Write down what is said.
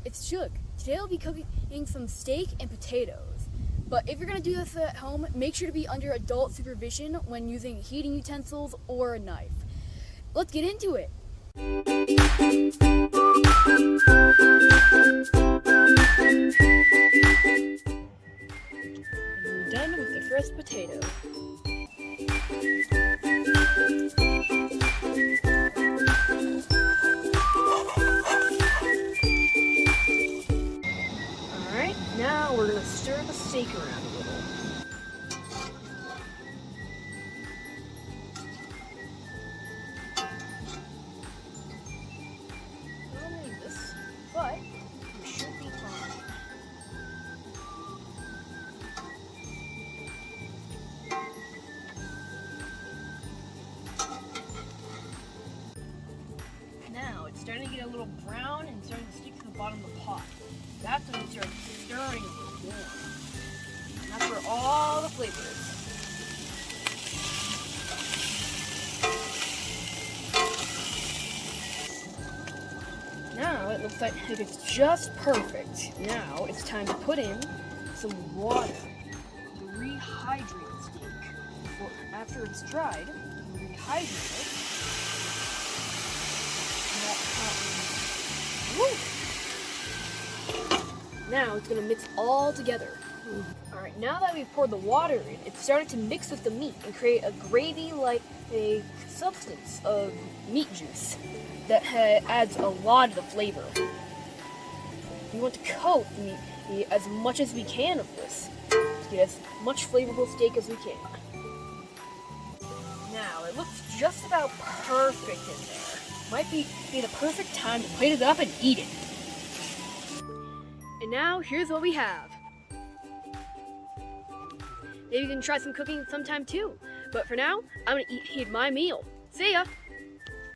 it's Shug. Today I'll be cooking some steak and potatoes. But if you're gonna do this at home, make sure to be under adult supervision when using heating utensils or a knife. Let's get into it. I'm done with the first potato. Alright, now we're going to stir the steak around a little. I don't need this, but we should be fine. Now it's starting to get a little brown and starting to stick to the bottom of the pot. That's when we start stirring a little more. And that's where all the flavor is. Now it looks like it's just perfect. Now it's time to put in some water to rehydrate the steak. After it's dried, we rehydrate it. Now it's going to mix all together. Alright, now that we've poured the water in, it's starting to mix with the meat and create a gravy-like a substance of meat juice that adds a lot of the flavor. We want to coat the meat as much as we can of this to get as much flavorful steak as we can. Now, it looks just about perfect in there. Might be the perfect time to plate it up and eat it. And now, here's what we have. Maybe you can try some cooking sometime too. But for now, I'm gonna eat my meal. See ya!